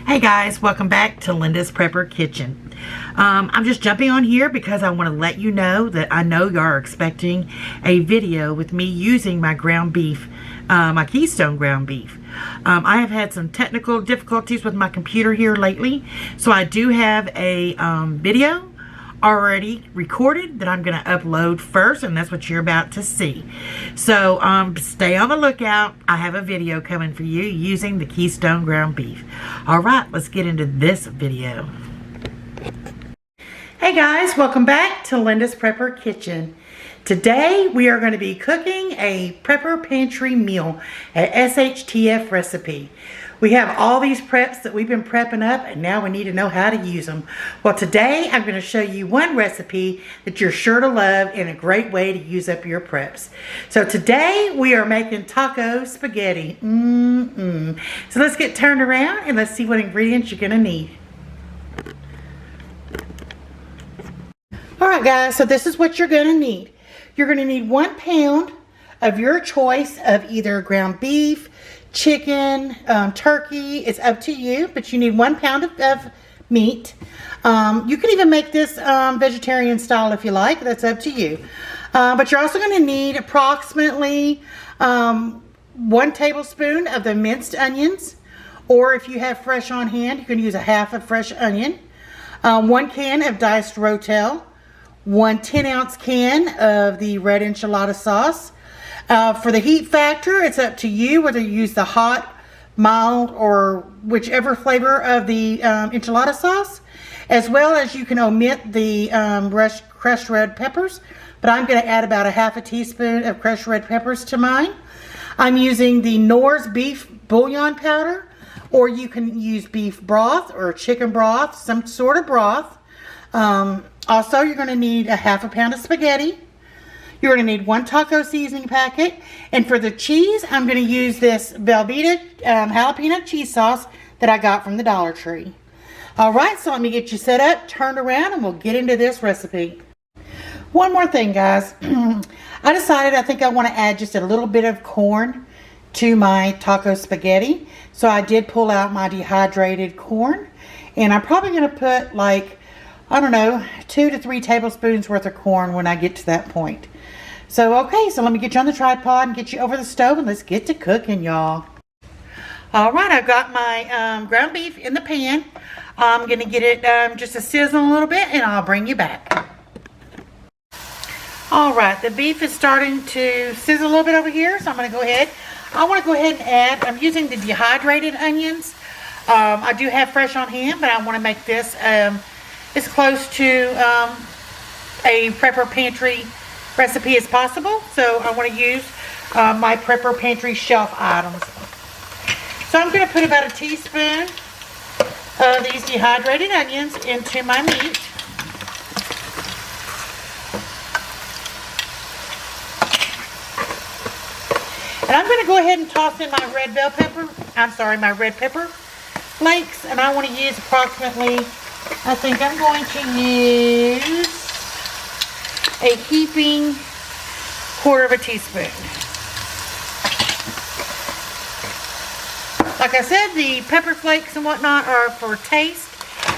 Hey guys, welcome back to Llinda's Prepper Kitchen. I'm just jumping on here because I want to let you know that I know you are expecting a video with me using my ground beef, my Keystone ground beef. I have had some technical difficulties with my computer here lately, so I do have a video already recorded that I'm going to upload first, and that's what you're about to see. So stay on the lookout. I have a video coming for you using the Keystone ground beef. All right, let's get into this video. Hey guys, welcome back to Llinda's Prepper Kitchen. Today we are going to be cooking a Prepper Pantry meal, a SHTF recipe. We have all these preps that we've been prepping up, and now we need to know how to use them. Well, today I'm going to show you one recipe that you're sure to love and a great way to use up your preps. So today we are making taco spaghetti. So let's get turned around and let's see what ingredients you're going to need. Alright guys, so this is what you're going to need. You're going to need 1 pound of your choice of either ground beef, chicken, turkey. It's up to you, but you need 1 pound of meat. You can even make this vegetarian style if you like. That's up to you. But you're also going to need approximately 1 tablespoon of the minced onions, or if you have fresh on hand, you can use a half a fresh onion. 1 can of diced rotel, 1 10-ounce can of the red enchilada sauce. For the heat factor, it's up to you whether you use the hot, mild, or whichever flavor of the enchilada sauce, as well as you can omit the crushed red peppers, but I'm going to add about a half a teaspoon of crushed red peppers to mine. I'm using the Knorr's beef bouillon powder, or you can use beef broth or chicken broth, some sort of broth. Also, you're going to need a half a pound of spaghetti. You're going to need 1 taco seasoning packet. And for the cheese, I'm going to use this Velveeta jalapeno cheese sauce that I got from the Dollar Tree. Alright, so let me get you set up, turned around, and we'll get into this recipe. One more thing, guys. I decided I think I want to add just a little bit of corn to my taco spaghetti. So I did pull out my dehydrated corn. And I'm probably going to put like, I don't know, 2 to 3 tablespoons worth of corn when I get to that point. So, okay, so let me get you on the tripod and get you over the stove, and let's get to cooking, y'all. All right, I've got my ground beef in the pan. I'm going to get it just to sizzle a little bit, and I'll bring you back. All right, the beef is starting to sizzle a little bit over here, so I'm going to go ahead. I want to go ahead and add, I'm using the dehydrated onions. I do have fresh on hand, but I want to make this as close to a Prepper Pantry recipe as possible. So I want to use my Prepper Pantry shelf items. So I'm going to put about a teaspoon of these dehydrated onions into my meat. And I'm going to go ahead and toss in my red bell pepper, my red pepper flakes, and I want to use approximately, I think I'm going to use a heaping 1/4 teaspoon. Like I said, the pepper flakes and whatnot are for taste.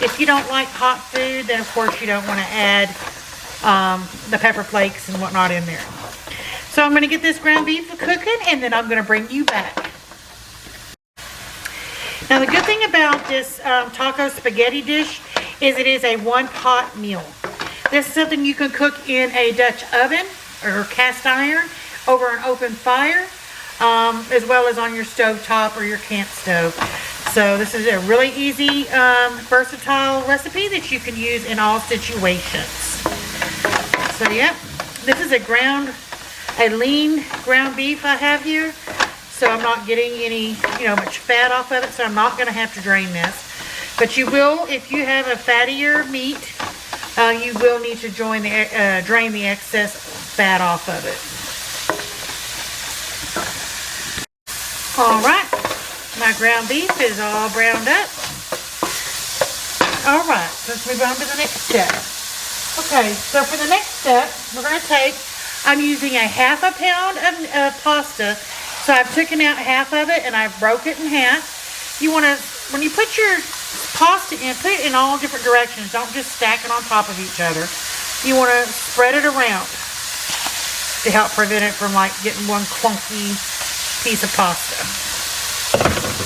If you don't like hot food, then of course you don't want to add the pepper flakes and whatnot in there. So I'm going to get this ground beef cooking, and then I'm going to bring you back. Now the good thing about this taco spaghetti dish is it is a 1-pot meal. This is something you can cook in a Dutch oven or cast iron over an open fire, as well as on your stove top or your camp stove. So this is a really easy, versatile recipe that you can use in all situations. So yeah, this is a lean ground beef I have here. So I'm not getting any, much fat off of it, so I'm not going to have to drain this. But you will, if you have a fattier meat, you will need to drain the excess fat off of it. Alright, my ground beef is all browned up. Alright, let's move on to the next step. Okay, so for the next step, we're going to take, I'm using a half a pound of pasta. So I've taken out half of it and I've broke it in half. You want to when you put your pasta in, put it in all different directions. Don't just stack it on top of each other. You want to spread it around to help prevent it from like getting one clunky piece of pasta.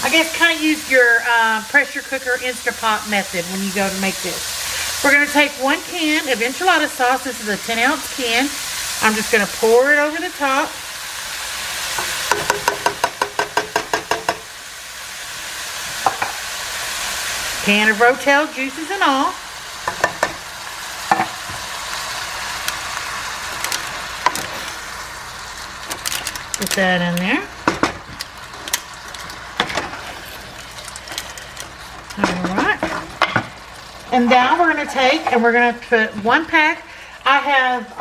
I guess kind of use your pressure cooker Instapot method when you go to make this. We're going to take 1 can of enchilada sauce. This is a 10-ounce can. I'm just going to pour it over the top. Can of Rotel juices and all. Put that in there. Alright. And now we're going to take and we're going to put 1 pack. I have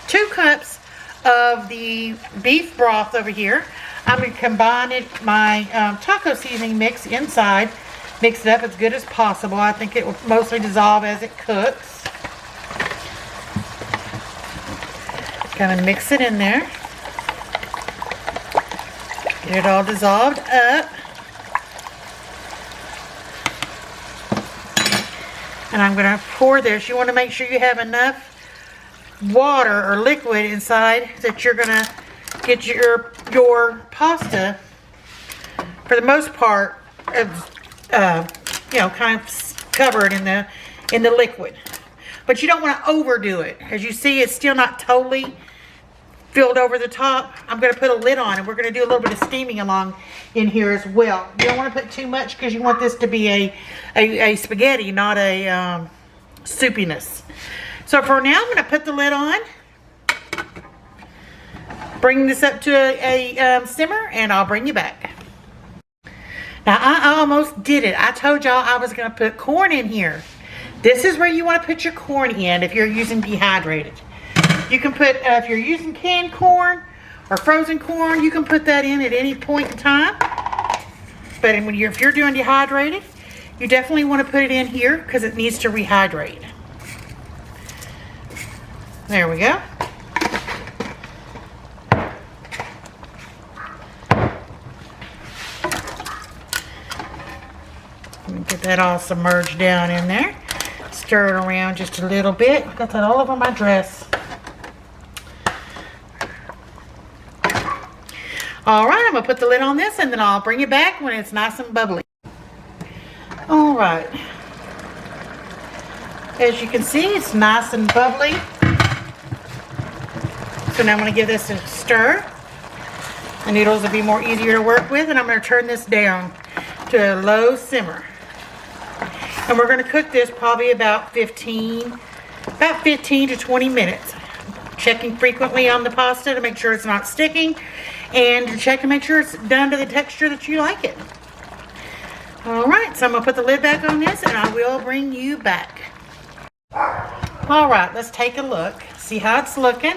2 cups of the beef broth over here. I'm going to combine it, my taco seasoning mix inside. Mix it up as good as possible. I think it will mostly dissolve as it cooks. Kind of mix it in there. Get it all dissolved up. And I'm going to pour this. You want to make sure you have enough water or liquid inside that you're going to get your pasta, for the most part, you know, kind of covered in the liquid. But you don't want to overdo it. As you see, it's still not totally filled over the top. I'm going to put a lid on, and we're going to do a little bit of steaming along in here as well. You don't want to put too much because you want this to be a spaghetti, not a soupiness. So for now, I'm going to put the lid on. Bring this up to a simmer, and I'll bring you back. Now, I almost did it. I told y'all I was going to put corn in here. This is where you want to put your corn in if you're using dehydrated. You can put, if you're using canned corn or frozen corn, you can put that in at any point in time. But if you're doing dehydrated, you definitely want to put it in here because it needs to rehydrate. There we go. Get that all submerged down in there. Stir it around just a little bit. Got that all over my dress. Alright, I'm going to put the lid on this and then I'll bring it back when it's nice and bubbly. Alright. As you can see, it's nice and bubbly. So now I'm going to give this a stir. The noodles will be more easier to work with, and I'm going to turn this down to a low simmer. And we're going to cook this probably about 15 to 20 minutes. Checking frequently on the pasta to make sure it's not sticking, and to check to make sure it's done to the texture that you like it. Alright, so I'm going to put the lid back on this and I will bring you back. Alright, let's take a look. See how it's looking.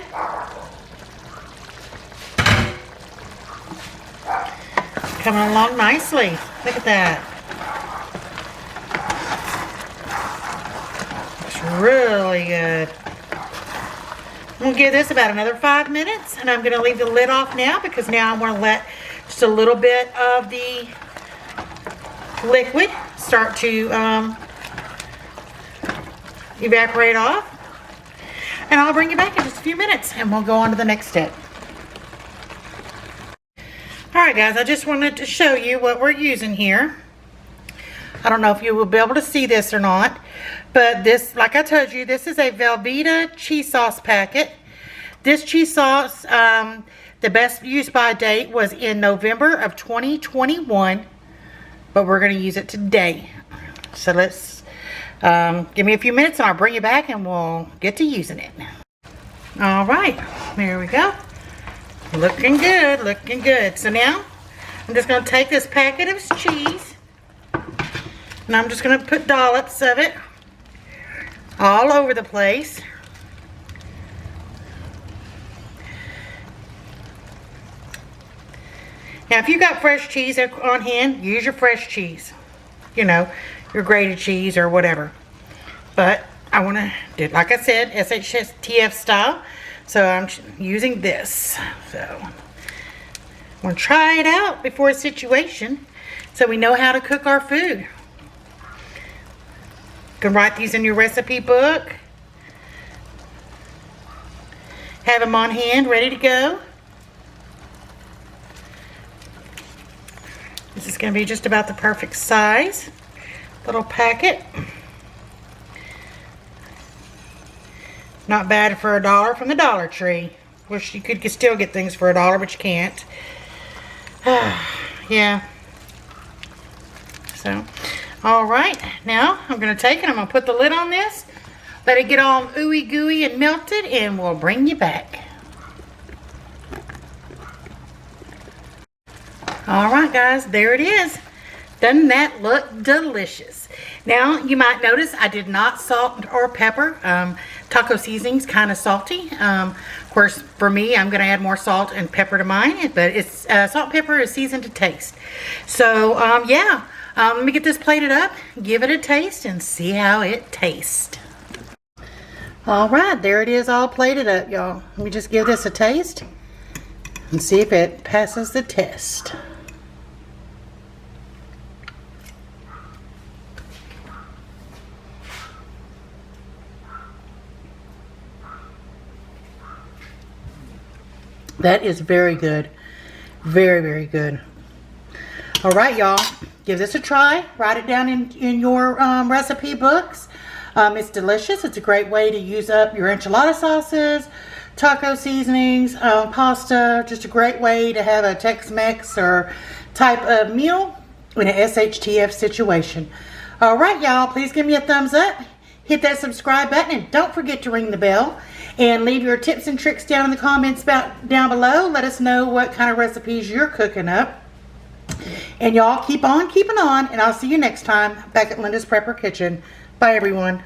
Coming along nicely. Look at that. Really good. I'm going to give this about another 5 minutes, and I'm going to leave the lid off now because now I want to let just a little bit of the liquid start to evaporate off. And I'll bring you back in just a few minutes and we'll go on to the next step. Alright guys, I just wanted to show you what we're using here. I don't know if you will be able to see this or not, but this, like I told you, this is a Velveeta cheese sauce packet. This cheese sauce, the best use by date was in November of 2021, but we're going to use it today. So let's, give me a few minutes and I'll bring you back and we'll get to using it. All right, there we go. Looking good, looking good. So now, I'm just going to take this packet of cheese, and I'm just going to put dollops of it all over the place. Now, if you got fresh cheese on hand, use your fresh cheese. You know, your grated cheese or whatever. But I want to do it, like I said, SHTF style. So I'm using this. So I'm going to try it out before a situation so we know how to cook our food. You can write these in your recipe book. Have them on hand, ready to go. This is going to be just about the perfect size. Little packet. Not bad for $1 from the Dollar Tree. Wish you could still get things for $1, but you can't. Yeah. So, alright. Now, I'm going to take it. I'm going to put the lid on this. Let it get all ooey gooey and melted, and we'll bring you back. Alright guys, there it is. Doesn't that look delicious? Now, you might notice I did not salt or pepper. Taco seasoning's kind of salty. Of course, for me, I'm going to add more salt and pepper to mine, but it's salt and pepper is seasoned to taste. So, yeah, let me get this plated up, give it a taste, and see how it tastes. Alright, there it is all plated up, y'all. Let me just give this a taste and see if it passes the test. That is very good. Very, very good. Alright, y'all. Give this a try. Write it down in your recipe books. It's delicious. It's a great way to use up your enchilada sauces, taco seasonings, pasta. Just a great way to have a Tex-Mex or type of meal in an SHTF situation. Alright, y'all. Please give me a thumbs up. Hit that subscribe button and don't forget to ring the bell. And leave your tips and tricks down in the comments down below. Let us know what kind of recipes you're cooking up. And y'all keep on keeping on. And I'll see you next time back at Llinda's Prepper Kitchen. Bye, everyone.